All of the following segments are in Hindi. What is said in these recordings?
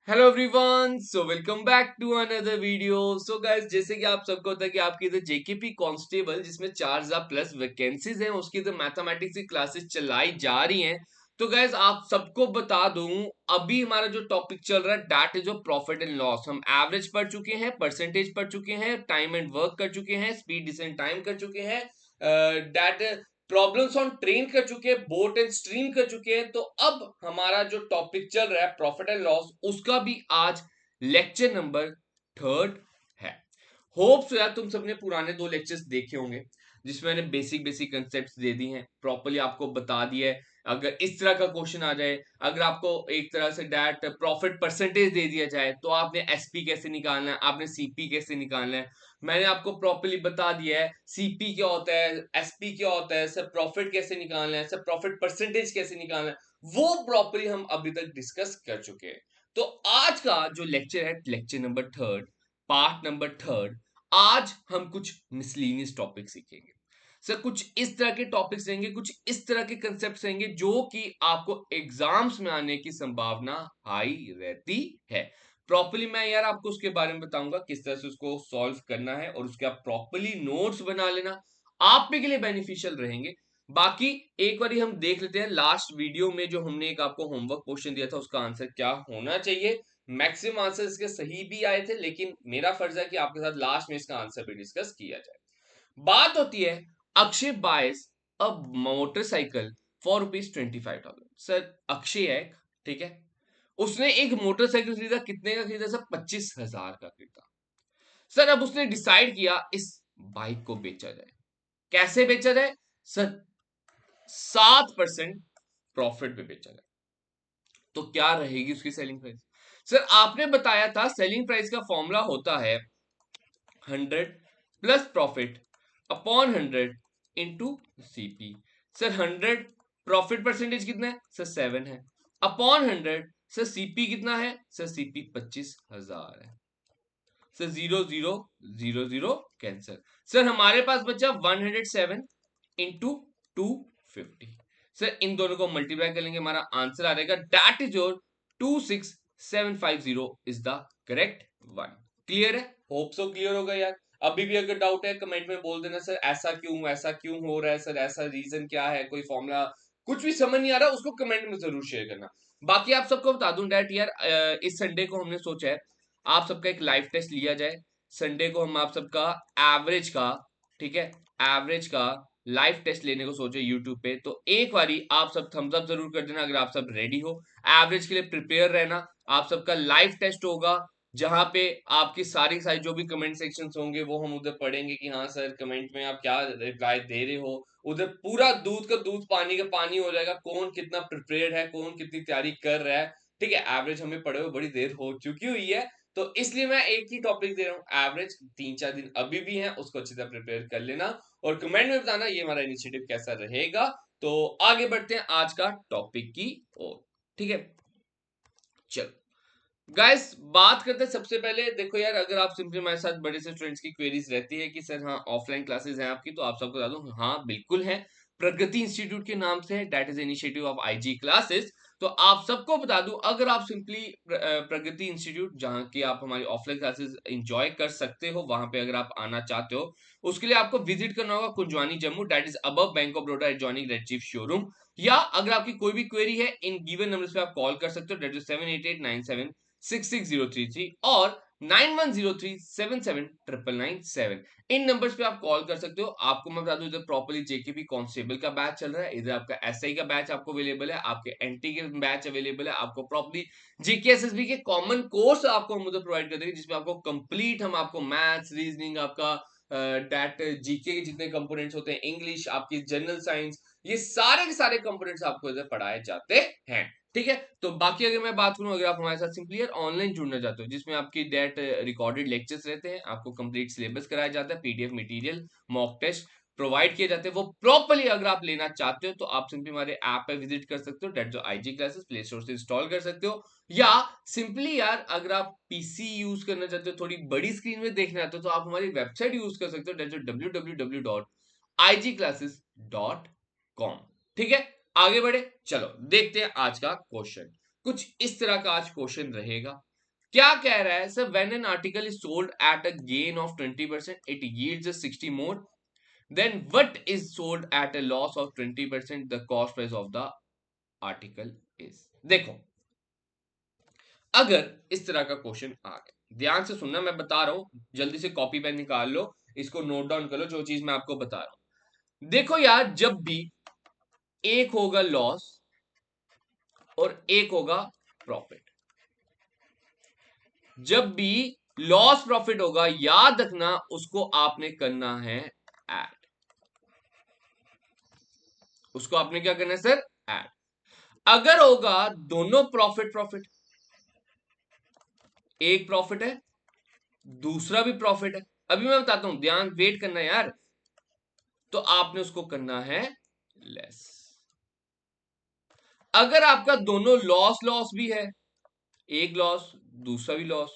Hello everyone, so welcome back to another video. So guys, जैसे कि आप सबको होता है कि आपकी इधर जेकेपी कांस्टेबल जिसमें 4000 प्लस वैकेंसीज हैं, उसकी इधर मैथमेटिक्स की क्लासेस चलाई जा रही हैं। तो गाइस, आप सबको बता दूं, अभी हमारा जो टॉपिक चल रहा है that is of profit and loss. हम एवरेज पढ़ चुके हैं, परसेंटेज पढ़ चुके हैं, टाइम एंड वर्क कर चुके हैं, स्पीड डिसेंट टाइम कर चुके हैं, दैट प्रॉब्लम्स ऑन ट्रेन कर चुके हैं, बोट एंड स्ट्रीम कर चुके हैं। तो अब हमारा जो टॉपिक चल रहा है प्रॉफिट एंड लॉस, उसका भी आज लेक्चर नंबर 3 है। होप सो यार तुम सबने पुराने 2 लेक्चर्स देखे होंगे जिसमें मैंने बेसिक बेसिक कंसेप्ट्स दे दी हैं, प्रॉपर्ली आपको बता दिया है। अगर इस तरह का क्वेश्चन आ जाए, अगर आपको एक तरह से डैट प्रॉफिट परसेंटेज दे दिया जाए तो आपने एसपी कैसे निकालना है, आपने सीपी कैसे निकालना है, मैंने आपको प्रॉपर्ली बता दिया है। सीपी क्या होता है, एसपी क्या होता है, सर प्रॉफिट कैसे निकालना है, सर प्रॉफिट परसेंटेज कैसे निकालना है, वो प्रॉपर्ली हम अभी तक डिस्कस कर चुके हैं। तो आज का जो लेक्चर है, लेक्चर नंबर 3, पार्ट नंबर 3, आज हम कुछ मिसलिनियस टॉपिक सीखेंगे। सर कुछ इस तरह के टॉपिक्स रहेंगे, कुछ इस तरह के कंसेप्ट रहेंगे जो कि आपको एग्जाम्स में आने की संभावना हाई रहती है। प्रॉपर्ली मैं यार आपको उसके बारे में बताऊंगा किस तरह से उसको सॉल्व करना है, और उसके आप प्रॉपर्ली नोट्स बना लेना, आप पे के लिए बेनिफिशियल रहेंगे। बाकी एक बार हम देख लेते हैं लास्ट वीडियो में जो हमने एक आपको होमवर्क क्वेश्चन दिया था, उसका आंसर क्या होना चाहिए। मैक्सिमम आंसर इसके सही भी आए थे, लेकिन मेरा फर्ज है कि आपके साथ लास्ट में इसका आंसर भी डिस्कस किया जाए। बात होती है अक्षय बाइस a motorcycle for ₹25,000। Sir Akshay है, ठीक है, उसने एक मोटरसाइकिल खरीदा, कितने का खरीदा सर? 25,000 का खरीदा। सर अब उसने डिसाइड किया इस बाइक को बेचा जाए। कैसे बेचा जाए सर? 7% प्रॉफिट पे बेचा जाए। तो क्या रहेगी उसकी सेलिंग प्राइस? सर आपने बताया था सेलिंग प्राइस का फॉर्मूला होता है 100 plus profit upon 100 into CP. Sir 100 profit percentage कितना है सर? 7 है। अपॉन 100 सर सीपी कितना है सर? सीपी 25,000 है। Sir 0 0 0 0 cancel. सर हमारे पास बचा 107 इंटू 250। सर इन दोनों को मल्टीप्लाई कर लेंगे, हमारा आंसर आ जाएगा that is your 26750 is the correct one. Clear है? होप सो क्लियर होगा यार। अभी भी अगर डाउट है कमेंट में बोल देना, सर ऐसा क्यों हो रहा है, सर ऐसा रीजन क्या है, कोई फॉर्मूला कुछ भी समझ नहीं आ रहा, उसको कमेंट में जरूर शेयर करना। बाकी आप सबको बता दूं डैट यार, इस संडे को हमने सोचा है आप सबका एक लाइव टेस्ट लिया जाए। संडे को हम आप सबका एवरेज का, ठीक है, एवरेज का लाइव टेस्ट लेने को सोचे यूट्यूब पे। तो एक बारी आप सब थम्स अप जरूर कर देना अगर आप सब रेडी हो। एवरेज के लिए प्रिपेयर रहना। आप सबका लाइव टेस्ट होगा जहां पे आपकी सारी सारी जो भी कमेंट सेक्शंस होंगे वो हम उधर पढ़ेंगे कि हाँ सर कमेंट में आप क्या रिप्लाई दे रहे हो। उधर पूरा दूध का दूध पानी का पानी हो जाएगा, कौन कितना प्रिपेयर्ड है, कौन कितनी तैयारी कर रहा है। ठीक है, एवरेज हमें पढ़े हुए बड़ी देर हो चुकी हुई है, तो इसलिए मैं एक ही टॉपिक दे रहा हूँ। एवरेज 3-4 दिन अभी भी है, उसको अच्छी तरह प्रिपेयर कर लेना और कमेंट में बताना ये हमारा इनिशिएटिव कैसा रहेगा। तो आगे बढ़ते हैं आज का टॉपिक की ओर। ठीक है, चलो गाइस बात करते हैं। सबसे पहले देखो यार, अगर आप सिंपली हमारे साथ बड़े से स्टूडेंट्स की क्वेरीज रहती है कि सर हाँ ऑफलाइन क्लासेस हैं आपकी, तो आप सबको बता दूं हाँ बिल्कुल है। प्रगति इंस्टीट्यूट के नाम से है, that is initiative of IG classes. तो आप सबको बता दूं, अगर आप सिंपली प्रगति इंस्टीट्यूट जहां की आप हमारी ऑफलाइन क्लासेस एंजॉय कर सकते हो, वहां पे अगर आप आना चाहते हो, उसके लिए आपको विजिट करना होगा Kunjwani Jammu, that is above bank of Baroda adjoining red chief showroom. या अगर आपकी कोई भी क्वेरी है, इन गिवन नंबर्स पे आप कॉल कर सकते हो, दैट इज 7889766033 और 9103779997। इन नंबर्स पे आप कॉल कर सकते हो। आपको मैं बता दूं इधर प्रॉपर्ली जेकेपी कांस्टेबल का बैच चल रहा है, इधर आपका एसआई का बैच आपको अवेलेबल है, आपके एनटी के बैच अवेलेबल है, आपको प्रॉपर्ली जीके एसएसबी के कॉमन कोर्स आपको हम उधर प्रोवाइड कर देंगे, जिसमें आपको कंप्लीट हम आपको मैथ्स रीजनिंग आपका दैट जीके के जितने कंपोनेंट्स होते हैं, इंग्लिश आपकी जनरल साइंस, ये सारे के सारे कंपोनेंट्स आपको इधर पढ़ाए जाते हैं। ठीक है, तो बाकी अगर मैं बात करूं, अगर आप हमारे साथ सिंपली ऑनलाइन जुड़ना चाहते हो, जिसमें आपकी डेट रिकॉर्डेड लेक्चर्स रहते हैं, आपको कंप्लीट सिलेबस कराया जाता है, PDF material mock test provide किए जाते हैं, वो प्रॉपर्ली अगर आप लेना चाहते हो तो आप सिंपली हमारे ऐप पे विजिट कर सकते हो, डेट जो आईजी क्लासेस प्ले स्टोर से इंस्टॉल कर सकते हो। या सिंपली यार अगर आप पीसी यूज करना चाहते हो, थोड़ी बड़ी स्क्रीन में देखना चाहते हो, तो आप हमारी वेबसाइट यूज कर सकते हो, डेट जो www.igclasses.com। ठीक है, आगे बढ़े, चलो देखते हैं आज का क्वेश्चन। कुछ इस तरह का आज क्वेश्चन रहेगा। क्या कह रहा है sir? When an article is sold at a gain of 20%, it yields 60 more, then what is sold at a loss of 20%, the cost price of the article is. देखो, अगर इस तरह का क्वेश्चन आ गया, ध्यान से सुनना, मैं बता रहा हूं, जल्दी से कॉपी पेन निकाल लो, इसको नोट डाउन कर लो जो चीज मैं आपको बता रहा हूं। देखो यार, जब भी एक होगा लॉस और एक होगा प्रॉफिट, जब भी लॉस प्रॉफिट होगा, याद रखना उसको आपने करना है ऐड। उसको आपने क्या करना है सर? ऐड। अगर होगा दोनों प्रॉफिट प्रॉफिट, एक प्रॉफिट है दूसरा भी प्रॉफिट है, अभी मैं बताता हूं, ध्यान, वेट करना यार, तो आपने उसको करना है लेस। अगर आपका दोनों लॉस लॉस भी है, एक लॉस दूसरा भी लॉस,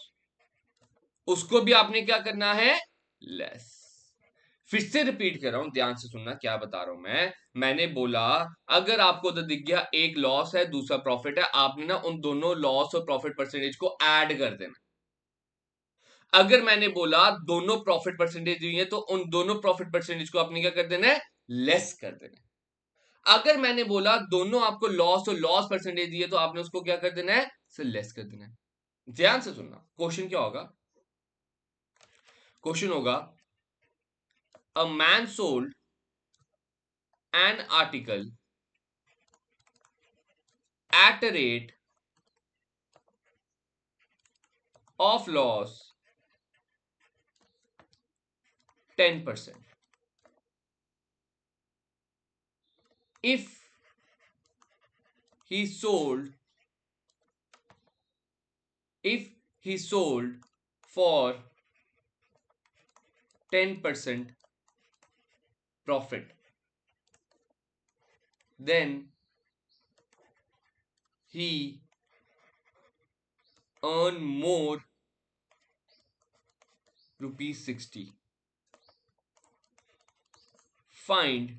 उसको भी आपने क्या करना है? लेस। फिर से रिपीट कर रहा हूं, ध्यान से सुनना क्या बता रहा हूं मैंने बोला, अगर आपको तो दिख गया एक लॉस है दूसरा प्रॉफिट है, आपने ना उन दोनों लॉस और प्रॉफिट परसेंटेज को ऐड कर देना। अगर मैंने बोला दोनों प्रॉफिट परसेंटेज हुई है, तो उन दोनों प्रॉफिट परसेंटेज को आपने क्या कर देना है? लेस कर देना है। अगर मैंने बोला दोनों आपको लॉस और लॉस परसेंटेज दी है, तो आपने उसको क्या कर देना है? सर लेस कर देना है। ध्यान से सुनना, क्वेश्चन क्या होगा? क्वेश्चन होगा, a man sold an article at a rate of loss 10%. If he sold if he sold for 10% profit, then he earn more ₹60. Find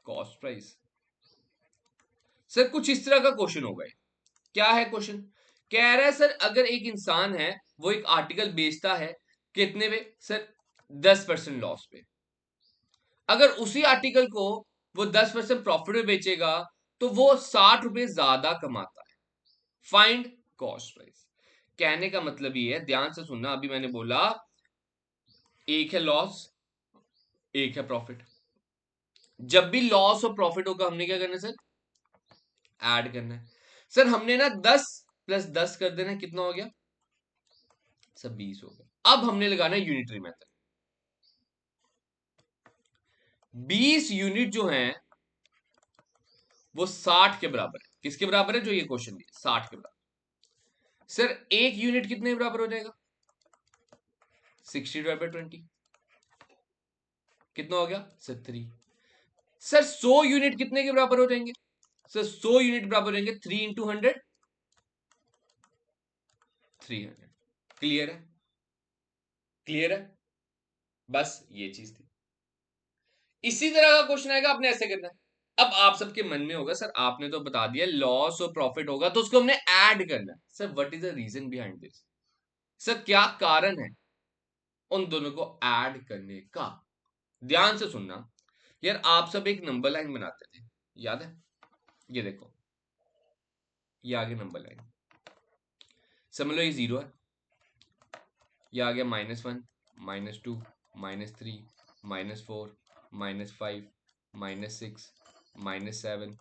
cost price. Sir कुछ इस तरह का क्वेश्चन होगा। क्या है क्वेश्चन? कह रहा है सर, अगर एक इंसान है, वो एक आर्टिकल बेचता है, कितने पे सर? 10% लॉस पे। अगर उसी आर्टिकल को वो 10% प्रॉफिट में बेचेगा, तो वो ₹60 ज्यादा कमाता है। Find cost price. कहने का मतलब ये है, ध्यान से सुनना, अभी मैंने बोला एक है लॉस एक है प्रॉफिट, जब भी लॉस और प्रॉफिट होगा हमने क्या करना है सर? ऐड करना है। सर हमने ना 10 + 10 कर देना है, कितना हो गया सर? 20 हो गया। अब हमने लगाना है यूनिटरी मेथड। 20 यूनिट जो है वो 60 के बराबर है। किसके बराबर है? जो ये क्वेश्चन दिया 60 के बराबर। सर एक यूनिट कितने के बराबर हो जाएगा? 60/20। कितना हो गया सर? 3। सर 100 यूनिट कितने के बराबर हो जाएंगे? सर 100 यूनिट बराबर होंगे 3 × 100, 300। क्लियर है? क्लियर है? बस ये चीज थी। इसी तरह का क्वेश्चन आएगा, आपने ऐसे करना है। अब आप सबके मन में होगा, सर आपने तो बता दिया लॉस और प्रॉफिट होगा, तो उसको हमने ऐड करना है। Sir what is the reason behind this? Sir क्या कारण है उन दोनों को ऐड करने का? ध्यान से सुनना यार, आप सब एक नंबर लाइन बनाते थे, याद है? ये देखो, ये आगे नंबर लाइन, समझ लो ये 0 है, ये आ गया -1, -2, -3, -4, -5, -6, -7,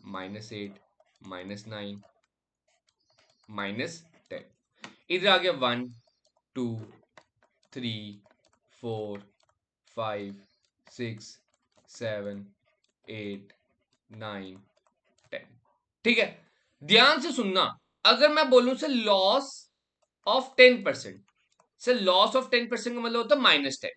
-8, -9, -10। इधर आ गया 1, 2, 3, 4, 5, 6, 7, 8, 9, 10। ठीक है? ध्यान से सुनना, अगर मैं बोलूं sir loss of 10%, sir loss of 10% का मतलब होता है -10।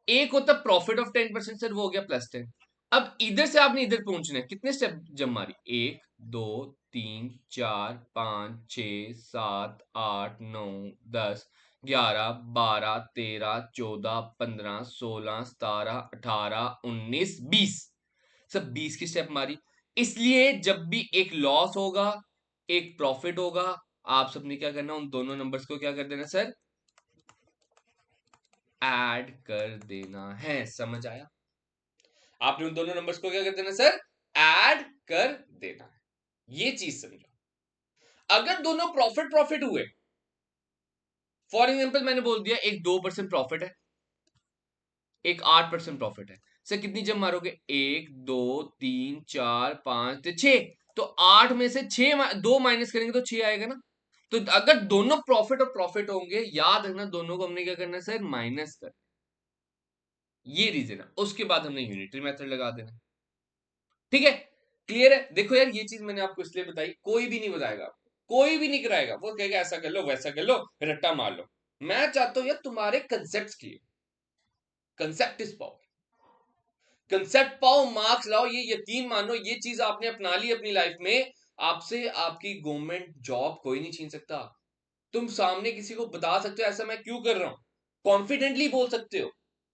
एक होता प्रॉफिट ऑफ 10%, सर वो हो गया +10। अब इधर से आपने इधर पहुंचना है, कितने स्टेप जब मारी? 1, 2, 3, 4, 5, 6, 7, 8, 9, 10, 11, 12, 13, 14, 15, 16, 17, 18, 19, 20। सर 20 की स्टेप मारी। इसलिए जब भी एक लॉस होगा, एक प्रॉफिट होगा, आप सबने क्या करना, उन दोनों नंबर्स को क्या कर देना सर, ऐड कर देना है। समझ आया? आपने उन दोनों नंबर्स को क्या कर देना सर, ऐड कर देना है। ये चीज समझो। अगर दोनों प्रॉफिट प्रॉफिट हुए, फॉर एग्जाम्पल मैंने बोल दिया एक 2% प्रॉफिट है, एक 8% प्रॉफिट है, सर कितनी जब मारोगे, 1 2 3 4 5 6, तो 8 में से 6 2 माइनस करेंगे तो 6 आएगा ना। तो अगर दोनों प्रॉफिट और प्रॉफिट होंगे, याद रखना दोनों को हमने क्या करना है सर, माइनस कर। ये रीजन है। उसके बाद हमने यूनिटरी मेथड लगा देना। ठीक है, क्लियर है? देखो यार, ये चीज मैंने आपको इसलिए बताई, कोई भी नहीं बताएगा आपको, कोई भी नहीं कराएगा, वो कहेगा ऐसा कर लो वैसा कर लो, रट्टा मार लो। मैं चाहता हूं यार तुम्हारे concept clear, concept is power, concept पाओ, मार्क्स लाओ। ये यकीन मानो, ये चीज आपने अपना ली अपनी लाइफ में, आपसे आपकी गवर्नमेंट जॉब कोई नहीं छीन सकता। तुम सामने किसी को बता सकते हो ऐसा मैं क्यों कर रहा हूं, कॉन्फिडेंटली बोल सकते हो,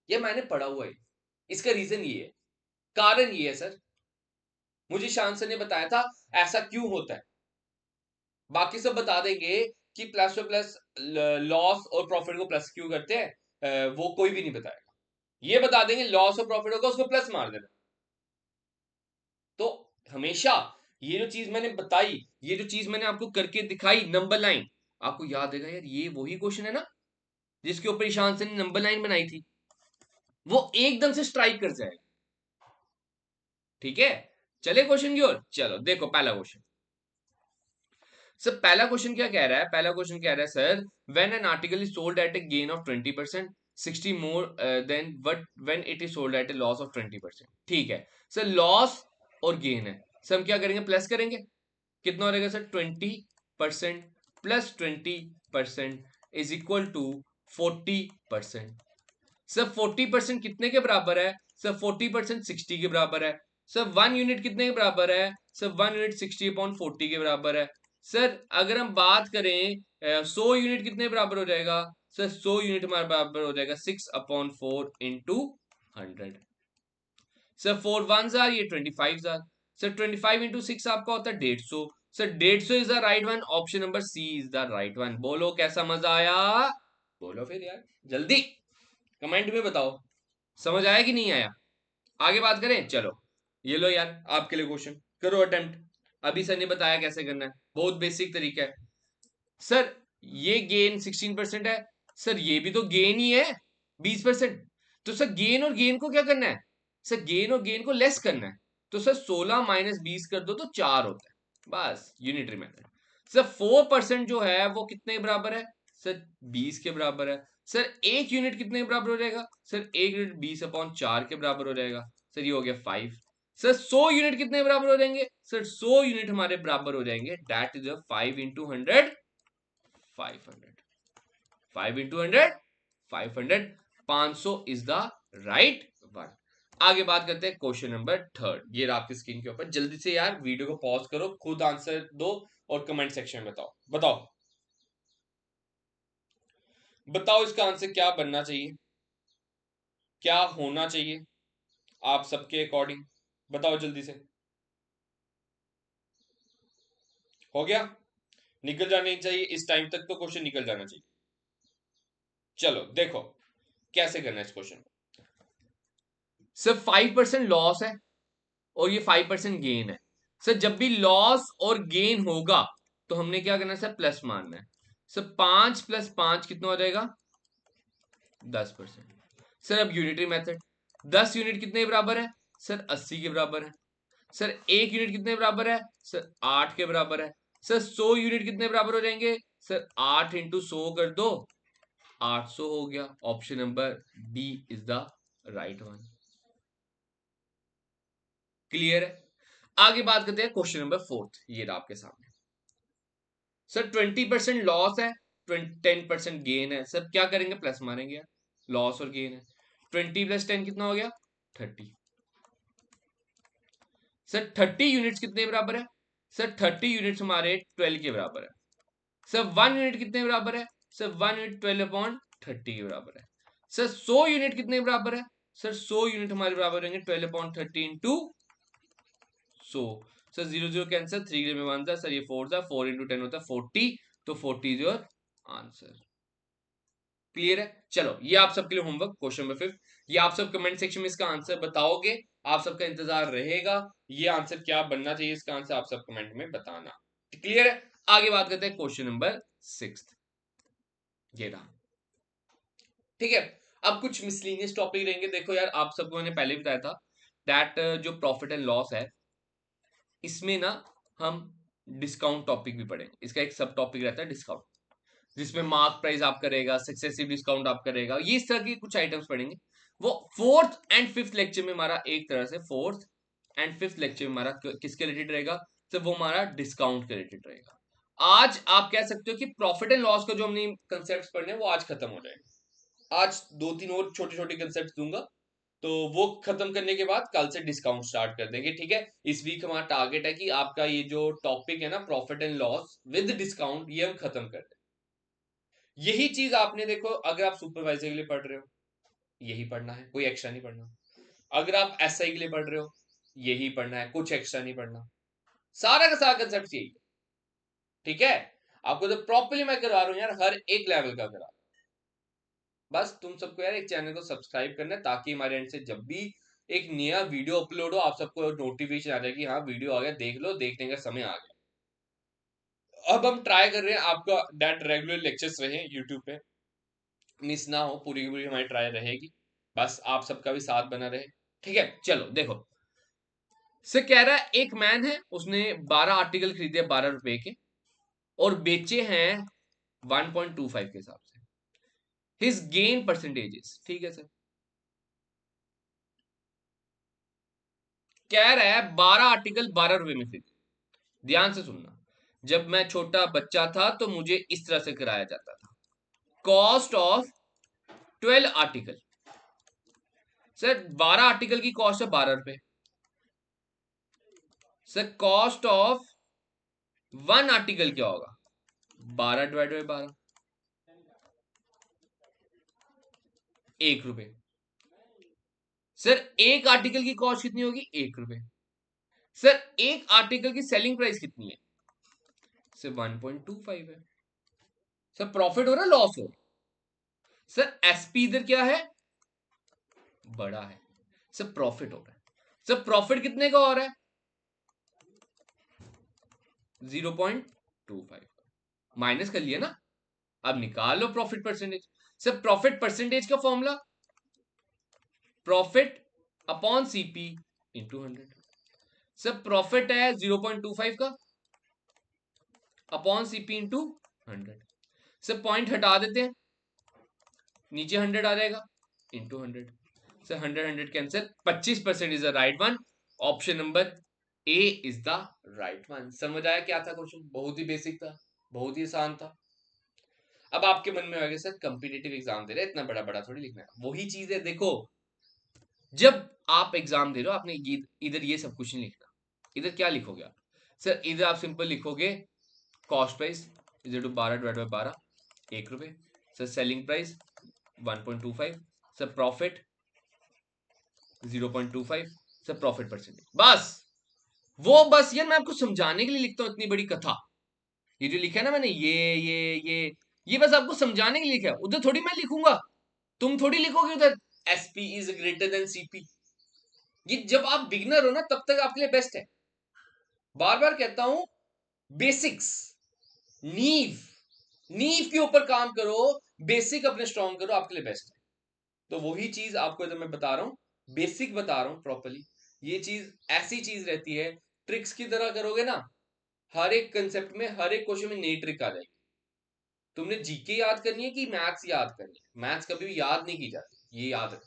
ये मैंने पढ़ा हुआ है। इसका रीजन ये है, कारण ये है सर, मुझे शान सर ने बताया था ऐसा क्यों होता है। बाकी सब बता देंगे कि प्लस और प्लस, लॉस और प्रॉफिट को प्लस क्यों करते हैं, वो कोई भी नहीं बताएगा। ये बता देंगे लॉस और प्रॉफिट होगा उसको प्लस मार देना। तो हमेशा ये जो चीज मैंने बताई, ये जो चीज मैंने आपको करके दिखाई, नंबर लाइन, आपको याद रहेगा यार, ये वही क्वेश्चन है ना जिसके ऊपर ईशान से ने नंबर लाइन बनाई थी, वो एकदम से स्ट्राइक कर जाएगा। ठीक है, चले क्वेश्चन की ओर। चलो देखो पहला क्वेश्चन। सर पहला क्वेश्चन क्या कह रहा है, पहला क्वेश्चन कह रहा है sir, when an article is sold at a gain of 20%, 60 more than but when it is sold at a loss of 20%। ठीक है सर, लॉस और गेन है, सर हम क्या करेंगे, प्लस करेंगे। कितना हो जाएगा sir, 20% plus 20% is equal to 40%। Sir 40% कितने के बराबर है, सर 40% 60 के बराबर है। सर 1 यूनिट कितने के बराबर है, सर 1 यूनिट 60/40 के बराबर है। सर अगर हम बात करें 100 यूनिट कितने बराबर हो जाएगा, सर 100 यूनिट हमारे बराबर हो जाएगा 6/4 इंटू 100। सर 4 1 ये 25 सर 25 इंटू 6 आपका होता है 150। Sir 150 is the right one, option number C is the right one. बोलो कैसा मजा आया, बोलो फिर यार जल्दी कमेंट में बताओ, समझ आया कि नहीं आया। आगे बात करें, चलो ये लो यार आपके लिए क्वेश्चन, करो अटेम्प्ट। अभी सर ने बताया कैसे करना है, बहुत बेसिक तरीका है। सर ये गेन 16% है, सर ये भी तो गेन ही है 20%। तो सर गेन और गेन को क्या करना है, सर गेन और गेन को लेस करना है। तो सर 16 माइनस 20 कर दो तो 4 होता है, बस यूनिटरी मेथड। सर 4% जो है वो कितने के बराबर है, सर 20 के बराबर है। सर 1 यूनिट कितने के बराबर हो जाएगा, सर 1 यूनिट 20/4 के बराबर हो जाएगा। सर ये हो गया 5। सर 100 यूनिट कितने बराबर हो जाएंगे, सर 100 यूनिट हमारे बराबर हो जाएंगे, that is 5 into 100, 500। 5 into 100, 500। 500 is the right one. आगे बात करते हैं क्वेश्चन नंबर थर्ड। ये आपकी स्क्रीन के ऊपर, जल्दी से यार वीडियो को पॉज करो, खुद आंसर दो और कमेंट सेक्शन में बताओ, बताओ बताओ इसका आंसर क्या बनना चाहिए, क्या होना चाहिए आप सबके अकॉर्डिंग, बताओ जल्दी से। हो गया, निकल जाने चाहिए इस टाइम तक, तो क्वेश्चन निकल जाना चाहिए। चलो देखो कैसे करना है इस क्वेश्चन को। सिर्फ 5% लॉस है और ये 5% गेन है। सर जब भी लॉस और गेन होगा तो हमने क्या करना है सर, प्लस मारना है। सर 5 + 5 कितना हो जाएगा, 10%। सर अब यूनिटरी मेथड, 10 यूनिट कितने के बराबर है, सर 80 के बराबर है। सर 1 यूनिट कितने बराबर है, सर 8 के बराबर है। सर 100 यूनिट कितने बराबर हो जाएंगे, सर 8 इंटू 100 कर दो, 800 हो गया। Option number B is the right one. Clear है? आगे बात करते हैं क्वेश्चन नंबर फोर्थ, ये रहा आपके सामने। सर 20% लॉस है, 10% गेन है, सर क्या करेंगे, प्लस मारेंगे यार, लॉस और गेन है। 20 + 10 कितना हो गया, 30। सर 30 यूनिट्स कितने बराबर है, सर 30 यूनिट्स हमारे 12 के बराबर है। सर 1 यूनिट कितने बराबर है, सर 1 यूनिट 12/30 के बराबर है। सर 100 यूनिट कितने बराबर है, सर 100 यूनिट हमारे बराबर रहेंगे 12/30 इंटू सो सर 0 0 कैंसिल, 3 में 1 था सर, ये 4 था, 4 into 10 होता है 40, तो 40 इज योर आंसर। क्लियर है? चलो ये आप सबके लिए होमवर्क, क्वेश्चन नंबर 5। ये आप सब कमेंट सेक्शन में इसका आंसर बताओगे, आप सबका इंतजार रहेगा। ये आंसर क्या बनना चाहिए, इसका आंसर आप सब कमेंट में बताना। क्लियर है? आगे बात करते हैं क्वेश्चन नंबर 6। ये रहा, ठीक है। अब कुछ मिसलिनियस टॉपिक रहेंगे। देखो यार, आप सबको मैंने पहले बताया था दैट जो प्रॉफिट एंड लॉस है, इसमें ना हम डिस्काउंट टॉपिक भी पढ़ेंगे। इसका एक सब टॉपिक रहता है डिस्काउंट, जिसमें मार्क प्राइस आप करेगा, सक्सेसिव डिस्काउंट आप करेगा, ये इस तरह की कुछ आइटम्स पढ़ेंगे। वो फोर्थ एंड फिफ्थ लेक्चर में हमारा एक तरह से फोर्थ एंड फिफ्थ लेक्चर में हमारा किसके रिलेटेड रहेगा, तो वो हमारा डिस्काउंट के रिलेटेड रहेगा। आज आप कह सकते हो कि प्रॉफिट एंड लॉस का जो हमने कंसेप्ट पढ़ने हैं वो आज खत्म हो जाएंगे। आज 2-3 और छोटे छोटे कंसेप्ट दूंगा, तो वो खत्म करने के बाद कल से डिस्काउंट स्टार्ट कर देंगे, ठीक है। इस वीक हमारा टारगेट है कि आपका ये जो टॉपिक है ना profit and loss with discount, ये हम खत्म कर दें। यही चीज आपने देखो, अगर आप सुपरवाइजर के लिए पढ़ रहे हो यही पढ़ना है, कोई एक्स्ट्रा नहीं पढ़ना। अगर आप एसआई के लिए पढ़ रहे हो यही पढ़ना है, कुछ एक्स्ट्रा नहीं पढ़ना। सारा का सारा कंसेप्ट यही है, ठीक है। आपको तो प्रॉपरली मैं करवा रहा हूं यार, हर एक लेवल का करा। बस तुम सबको यार एक चैनल को सब्सक्राइब करना है, ताकि हमारे एंड से जब भी एक नया वीडियो अपलोड हो आप सबको नोटिफिकेशन आ जाए कि हाँ वीडियो आ गया, देख लो, देखने का समय आ गया। अब हम ट्राई कर रहे हैं आपका डेट रेगुलर लेक्चर्स रहे यूट्यूब पे, मिस ना हो, पूरी की पूरी हमारी ट्राई रहेगी। बस आप सबका भी साथ बना रहे, ठीक है। चलो देखो, से कह रहा है एक मैन है, उसने 12 आर्टिकल खरीदे 12 रुपए के और बेचे हैं 1.25 के हिसाब से। हिज गेन परसेंटेजेस, ठीक है सर। कह रहा है 12 आर्टिकल 12 रुपए में खरीदे। ध्यान से सुनना, जब मैं छोटा बच्चा था तो मुझे इस तरह से कराया जाता था। Cost of 12 article, sir 12 article की कॉस्ट है 12 रुपए। सर कॉस्ट ऑफ 1 आर्टिकल क्या होगा, 12 / 12, 1 रुपए। सर एक आर्टिकल की कॉस्ट कितनी होगी, 1 रुपए। सर एक आर्टिकल की सेलिंग प्राइस कितनी है, सर 1.25 है। सर प्रॉफिट हो रहा है लॉस हो रहा है, सर एसपी इधर क्या है, बड़ा है, सर प्रॉफिट हो रहा है। सर प्रॉफिट कितने का हो रहा है, 0.25, माइनस कर लिया ना। अब निकाल लो profit percentage. Sir profit percentage का formula profit upon CP into 100। Sir profit है 0.25 का upon CP into 100। Sir point हटा देते हैं, नीचे 100 आ जाएगा into 100। Sir 100 cancel, 25% is the right one. Option number A is the right one. समझ आया क्या था क्वेश्चन, बहुत ही बेसिक था, बहुत ही आसान था। अब आपके मन में आएगा सर कॉम्पिटिटिव एग्जाम दे रहे, इतना बड़ा बड़ा थोड़ी लिखना है। वही चीज है, देखो जब आप एग्जाम दे रहे हो आपने इधर ये सब कुछ नहीं लिखना। इधर क्या लिखोगे आप, सर इधर आप सिंपल लिखोगे कॉस्ट प्राइस इज टू 12 / 12, 1 रुपए। Sir selling price 1.25, sir profit 0.25, sir profit percentage. बस वो, बस यार मैं आपको समझाने के लिए लिखता हूँ इतनी बड़ी कथा। ये जो लिखा है ना मैंने, ये बस आपको समझाने के लिए लिखा है। उधर थोड़ी मैं लिखूंगा, तुम थोड़ी लिखोगे उधर SP is greater than CP. ये जब आप बिगनर हो ना तब तक आपके लिए बेस्ट है। बार बार कहता हूं, बेसिक्स, नींव, नींव के ऊपर काम करो, बेसिक अपने स्ट्रॉन्ग करो, आपके लिए बेस्ट है। तो वही चीज आपको इधर मैं बता रहा हूं, बेसिक बता रहा हूं प्रॉपरली। ये चीज ऐसी चीज रहती है, ट्रिक्स की तरह करोगे ना, हर एक कंसेप्ट में, हर एक क्वेश्चन में नई ट्रिक आ जाएगी। तुमने जीके याद करनी है कि मैथ्स याद करनी है, मैथ्स कभी भी याद नहीं की जाती, ये याद रखो।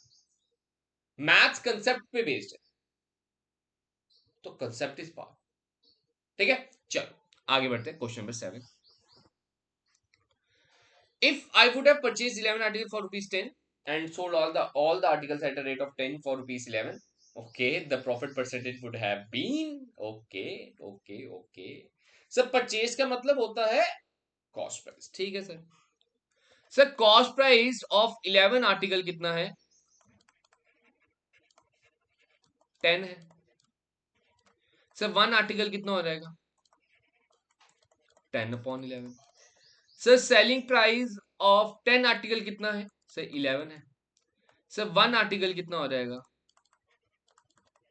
मैथ्स कंसेप्ट पे बेस्ड है, तो कंसेप्ट इज पावर, ठीक है। चलो आगे बढ़ते हैं, question number 7। If I would have purchased 11 articles for rupees 10 and sold all the articles at a rate of 10 for rupees 11, okay, the profit percentage would have been, okay. Sir purchase का मतलब होता है कॉस्ट प्राइस, ठीक है sir. Sir cost price of 11 article कितना है, 10 है। सर 1 आर्टिकल कितना हो जाएगा? 10/11। Sir selling price of 10 article कितना है? सर 11 है। सर 1 आर्टिकल कितना हो जाएगा?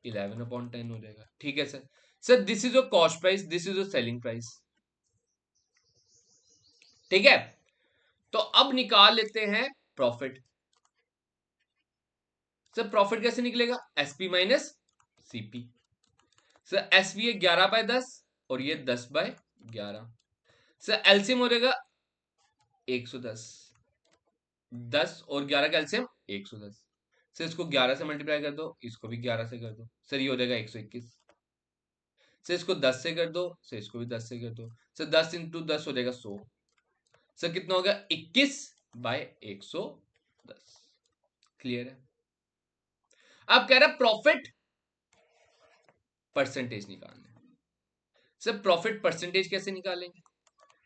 11/10 हो जाएगा। ठीक है sir. Sir this is your cost price, this is your selling price. ठीक है, तो अब निकाल लेते हैं प्रॉफिट। सर प्रॉफिट कैसे निकलेगा? SP minus CP. Sir SP है 11/10 और ये 10/11। सर एलसीएम हो जाएगा 110। 10 और 11 का एलसीएम 110। सर इसको 11 से मल्टीप्लाई कर दो, इसको भी 11 से कर दो, सर ये हो जाएगा 121। सर इसको 10 से कर दो, सर इसको भी 10 से कर दो, सर 10 इंटू 10 हो जाएगा 100। सर कितना होगा? 21/110। क्लियर है? अब कह रहा है प्रॉफिट परसेंटेज निकालना है। सर प्रॉफिट परसेंटेज कैसे निकालेंगे?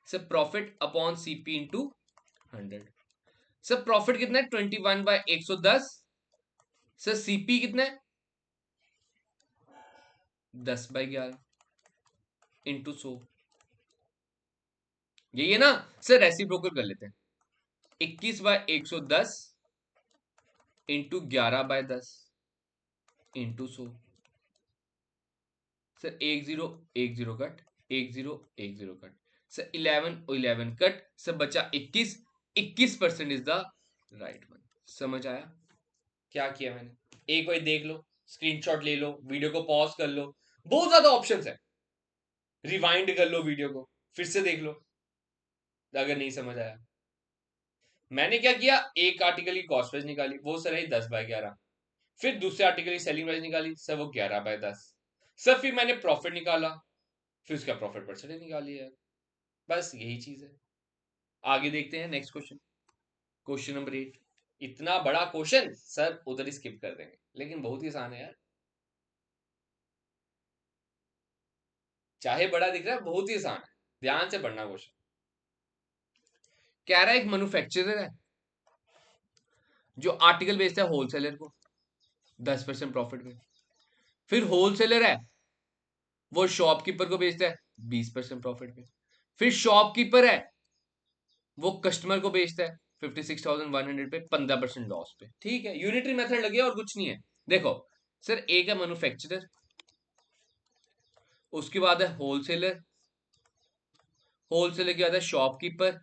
Sir profit upon CP into 100। Sir profit कितना है? 21/110। सर सीपी कितना है? 10/11 इंटू 100। यही है ना? सर रेसिप्रोकल कर लेते हैं। 21/110 into 11/10 into 100। Sir 10 cut, 10 cut, sir 11 cut, sir बचा 21। 21% इज द राइट वन। समझ आया क्या किया मैंने? एक बार देख लो, स्क्रीनशॉट ले लो, वीडियो को पॉज कर लो, बहुत ज्यादा ऑप्शंस है, रिवाइंड कर लो वीडियो को, फिर से देख लो अगर नहीं समझ आया। मैंने क्या किया? एक आर्टिकल की कॉस्ट प्राइस निकाली, वो सर है 10/11। फिर दूसरे आर्टिकल की सेलिंग प्राइस निकाली, सर वो 11/10। सर फिर मैंने प्रॉफिट निकाला, फिर उसका प्रॉफिट परसेंटेज निकाली है। बस यही चीज है। आगे देखते हैं नेक्स्ट क्वेश्चन। Question number 8। इतना बड़ा क्वेश्चन सर उधर ही स्किप कर देंगे, लेकिन बहुत ही आसान है यार। चाहे बड़ा दिख रहा है, बहुत ही आसान है, ध्यान से पढ़ना क्वेश्चन। कह रहा है एक मैन्युफैक्चरर है जो आर्टिकल बेचता है होलसेलर को 10% प्रॉफिट में। फिर होलसेलर है, वो शॉपकीपर को बेचता है 20% प्रॉफिट में। फिर शॉपकीपर है, वो कस्टमर को बेचता है 56,100 पे 15% लॉस पे। ठीक है, यूनिटरी मेथड लगे और कुछ नहीं है। देखो सर, एक है मैन्युफैक्चरर, उसके बाद है होलसेलर, होलसेलर के बाद है शॉपकीपर,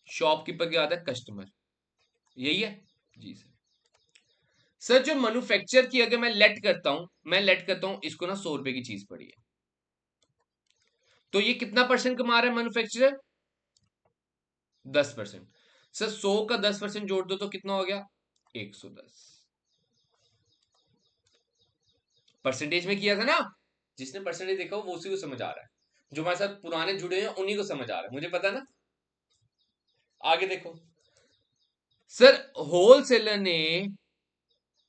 शॉपकीपर के बाद है कस्टमर। यही है जी सर। सर जो मैन्युफैक्चर की अगर मैं लेट करता हूं, इसको ना 100 रुपए की चीज पड़ी है, तो ये कितना परसेंट कमा रहा है मैन्युफैक्चरर? 10%। सर 100 का 10% जोड़ दो तो कितना हो गया? 110। परसेंटेज में किया था ना, जिसने परसेंटेज देखा वो उसी को समझ आ रहा है, जो हमारे साथ पुराने जुड़े हैं उन्हीं को समझ आ रहा है, मुझे पता ना। आगे देखो सर, होलसेलर ने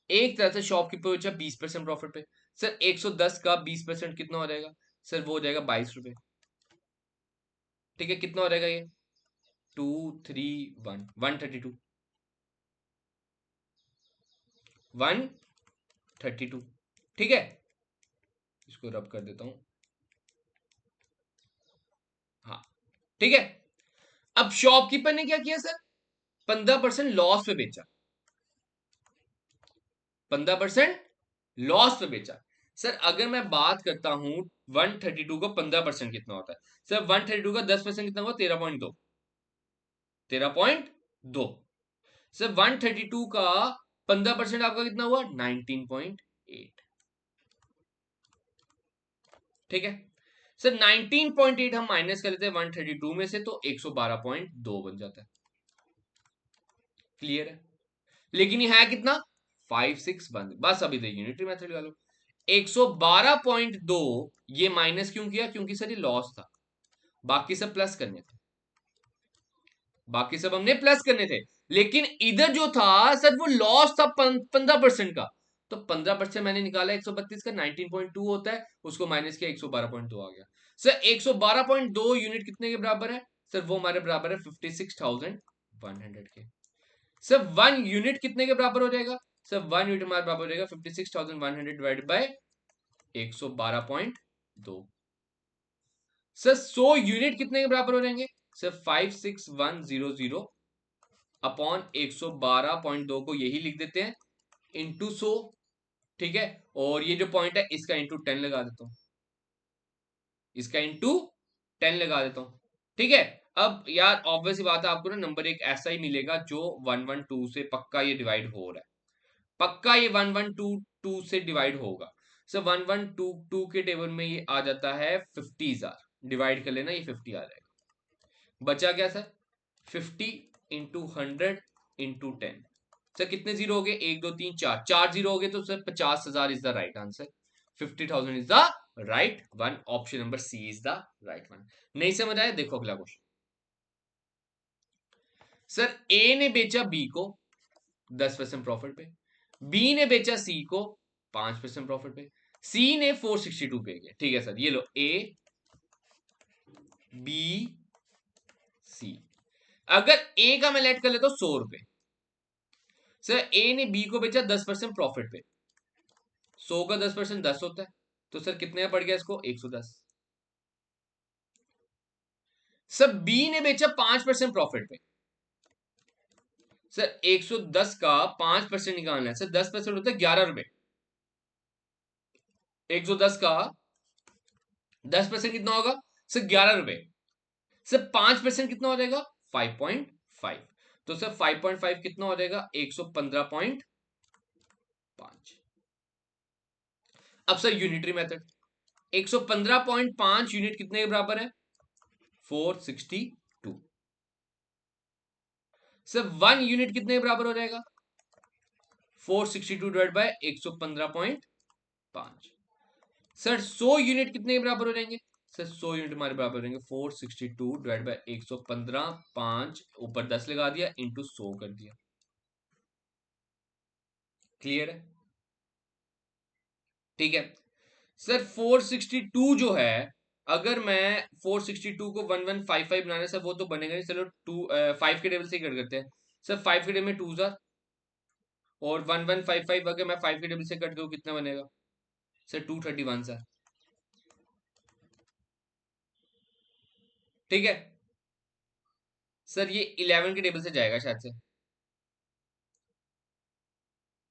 एक तरह से शॉपकीपर बेचा 20% प्रॉफिट पे। सर 110 का 20% कितना हो जाएगा? सर वो हो जाएगा 22 रुपए। ठीक है, कितना हो जाएगा ये? 231 132 132। ठीक है, इसको रब कर देता हूं। हाँ ठीक है। अब शॉपकीपर ने क्या किया सर? 15% लॉस पे बेचा, 15% लॉस पे बेचा। सर अगर मैं बात करता हूं 132 को 15% कितना होता है? सर 132 का 10% कितना हुआ? 13.2। 13.2। सर 132 का 15% आपका कितना हुआ? 19.8। ठीक है सर, 19.8 हम माइनस कर लेते हैं 132 में से, तो 112.2 बन जाता है। क्लियर है? लेकिन ये है कितना? 5-6 बंद। बस अभी देखिए यूनिटरी मेथड लगा लो। 112.2 ये माइनस क्यों किया? क्योंकि सर ये लॉस था, बाकी सब प्लस करने थे, बाकी सब हमने प्लस करने थे, लेकिन इधर जो था सर वो लॉस था 15% का। तो 15% मैंने निकाला 132 का, 19.2 होता है, उसको माइनस किया 112.2 आ गया। सर 112.2 यूनिट कितने के बराबर है? सर वो हमारे बराबर है 56,100 के। सर 1 यूनिट कितने के बराबर हो जाएगा? सर 1 यूनिट हमारे बराबर हो जाएगा 56,100 डिवाइडेड बाय 112.2। सर 100 यूनिट कितने के बराबर हो जाएंगे? सर 56100 अपॉन 112.2 को यही लिख देते हैं इंटू 100। ठीक है, और ये जो पॉइंट है इसका इंटू 10 लगा देता हूं, इसका इंटू 10 लगा देता हूं। ठीक है, अब यार ऑब्वियस बात है, आपको ना नंबर एक ऐसा ही मिलेगा जो 112 से पक्का ये डिवाइड हो रहा है, पक्का ये 1122 से डिवाइड होगा। सर 1122 के टेबल में ये आ जाता है 50,000, डिवाइड कर लेना, ये 50 आ जाएगा। बचा क्या सर? 50 into 100 into 10। सर कितने जीरो हो गए? 1 2 3 4, 4 जीरो हो गए, तो sir 50,000 is the right answer. 50,000 is the right one. Option number C is the right one. नहीं समझ आया? देखो अगला क्वेश्चन। सर ए ने बेचा बी को 10% प्रॉफिट पे, बी ने बेचा सी को 5% प्रॉफिट पे, सी ने 462 पे किया। ठीक है सर, ये लो ए बी सी। अगर ए का मैं लेट कर लेता हूं 100 रुपए। सर ए ने बी को बेचा 10% प्रॉफिट पे, 100 का 10% 10 होता है, तो सर कितने का पड़ गया इसको? 110। सर बी ने बेचा 5% प्रॉफिट पे। सर 110 का 5% निकालना है। सर 10% होता है 11 रुपए। 110 का 10% कितना होगा? सर 11 रुपए। सर 5% कितना हो जाएगा? 5.5। तो सर 5.5 कितना हो जाएगा? 115.5। अब सर यूनिटरी मेथड, 115.5 यूनिट कितने के बराबर है? 462। सर 1 यूनिट कितने के बराबर हो जाएगा? 462 डिवाइड बाय 115.5। सर 100 यूनिट कितने के बराबर हो जाएंगे? सर 100 यूनिट हमारे बराबर हो जाएंगे 462 डिवाइड बाय 115.5, ऊपर 10 लगा दिया, इंटू 100 कर दिया। क्लियर है? ठीक है सर, 462 जो है, अगर मैं 462 को 1155 बनाने से वो तो बनेगा नहीं, चलो 5 के टेबल से ही कट करते हैं। सर 5 के टेबल में 2 जार, और 1155 अगर मैं 5 के टेबल से कट दूं कितना बनेगा? Sir 231 sir. ठीक है सर, ये 11 के टेबल से जाएगा शायद से।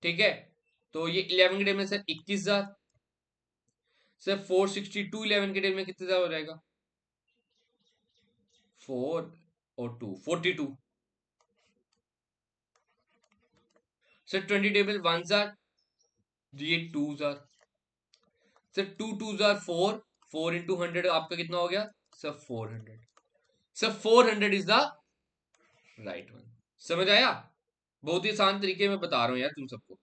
ठीक है, तो ये 11 के टेबल में सर 21,000। सर 462 11 के टेबल में कितने हजार हो जाएगा? 4 और 2 42। सर 20 टेबल 1 जार, ये 2 जार। सर 2 2 जार 4, 4 इंटू 100 आपका कितना हो गया? Sir 400। Sir 400 is the right one. समझ आया? बहुत ही आसान तरीके में बता रहा हूं यार तुम सबको।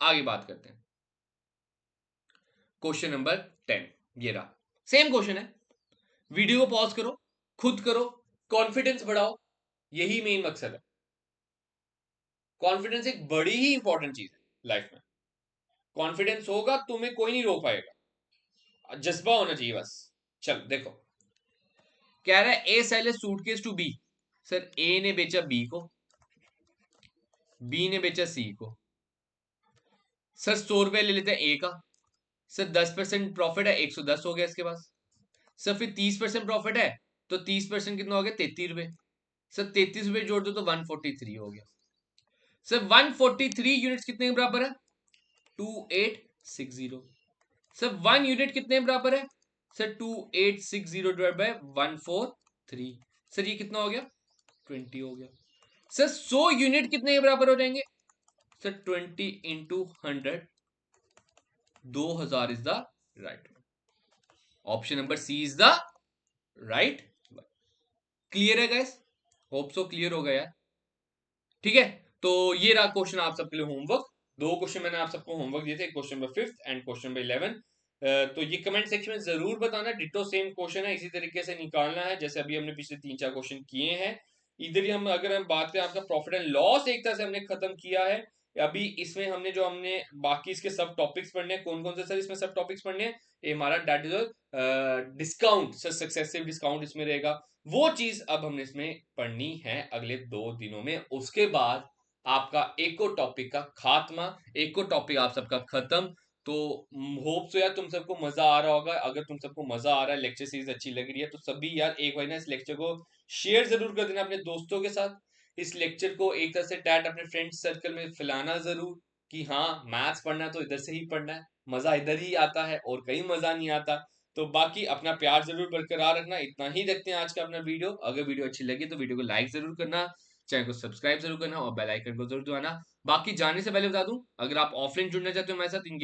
आगे बात करते हैं। क्वेश्चन नंबर 10 ये रहा, सेम क्वेश्चन है। वीडियो को पॉज करो, खुद करो, कॉन्फिडेंस बढ़ाओ, यही मेन मकसद है। कॉन्फिडेंस एक बड़ी ही इंपॉर्टेंट चीज है लाइफ में। कॉन्फिडेंस होगा तुम्हें कोई नहीं रोक पाएगा, जज्बा होना चाहिए बस। चल देखो, कह रहा है a sell a suitcase to B. Sir A ने बेचा बी को, बी ने बेचा सी को। सर 100 रुपए ले लेते हैं ए का। सर 10% प्रॉफिट है, 110 हो गया इसके पास। सर फिर 30% प्रॉफिट है, तो 30% कितना हो गया? 33 रुपए। सर 33 रुपए जोड़ दो तो 143 हो गया। सर 143 यूनिट कितने के बराबर है? 2860। सर 1 यूनिट कितने के बराबर है? Sir 2860 divide by 143। सर ये कितना हो गया? 20 हो गया। सर 100 यूनिट कितने के बराबर हो जाएंगे? Sir 20 into 100, 2000 is the right. Option number C is the right. Clear है गाइस? होप सो क्लियर हो गया यार। ठीक है, तो ये रहा क्वेश्चन आप सबके लिए होमवर्क। दो क्वेश्चन मैंने आप सबको होमवर्क दिए थे, question number 5 and question number 11। तो ये कमेंट सेक्शन में जरूर बताना, डिटो सेम क्वेश्चन है, इसी तरीके से निकालना है जैसे अभी हमने पिछले 3 4 क्वेश्चन किए हैं। इधर ही हम अगर हम बात करें आपका प्रॉफिट एंड लॉस एक तरह से हमने खत्म किया है। अभी इसमें हमने जो हमने बाकी इसके सब टॉपिक्स पढ़ने हैं, कौन कौन से सर इसमें सब टॉपिक्स पढ़ने हैं? ये हमारा that is discount, sir successive discount इसमें रहेगा। वो चीज अब हमने इसमें पढ़नी है अगले 2 दिनों में। उसके बाद आपका एको टॉपिक का खात्मा, एको टॉपिक आप सबका खत्म। तो होप सो यार तुम सबको मजा आ रहा होगा। अगर तुम सबको मजा आ रहा है, लेक्चर सीरीज अच्छी लग रही है, तो सभी यार एक बार ना इस लेक्चर को शेयर जरूर कर देना अपने दोस्तों के साथ। इस लेक्चर को एक तरह से डैट अपने फ्रेंड सर्कल में फैलाना जरूर कि हाँ, मैथ्स पढ़ना है तो इधर से ही पढ़ना है, मजा इधर ही आता है और कहीं मजा नहीं आता। तो बाकी अपना प्यार जरूर बरकरार रखना। इतना ही रखते हैं आज का अपना वीडियो। अगर वीडियो अच्छी लगी तो वीडियो को लाइक जरूर करना, चैनल को सब्सक्राइब जरूर करना और बेल आइकन को जरूर दबाना। बाकी जाने से पहले बता दूं, अगर आप ऑफलाइन जुड़ना चाहते हो हमारे साथ, इन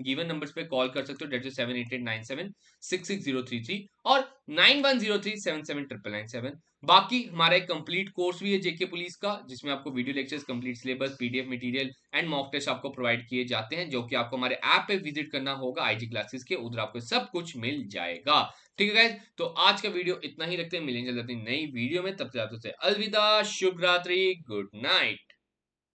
गिवन नंबर्स पे कॉल कर सकते हो, डेट 7889766033 और 9103779997। बाकी हमारा एक कंप्लीट कोर्स भी है जेके पुलिस का, जिसमें आपको video lectures, complete syllabus, PDF material and mock test आपको प्रोवाइड किए जाते हैं, जो कि आपको हमारे ऐप पे विजिट करना होगा आईजी क्लासेस के, उधर आपको सब कुछ मिल जाएगा। ठीक है गाइज, तो आज का वीडियो इतना ही रखते हैं, मिलेंगे जल्दी नई वीडियो में, तब तक आपसे अलविदा, शुभ रात्रि, गुड नाइट।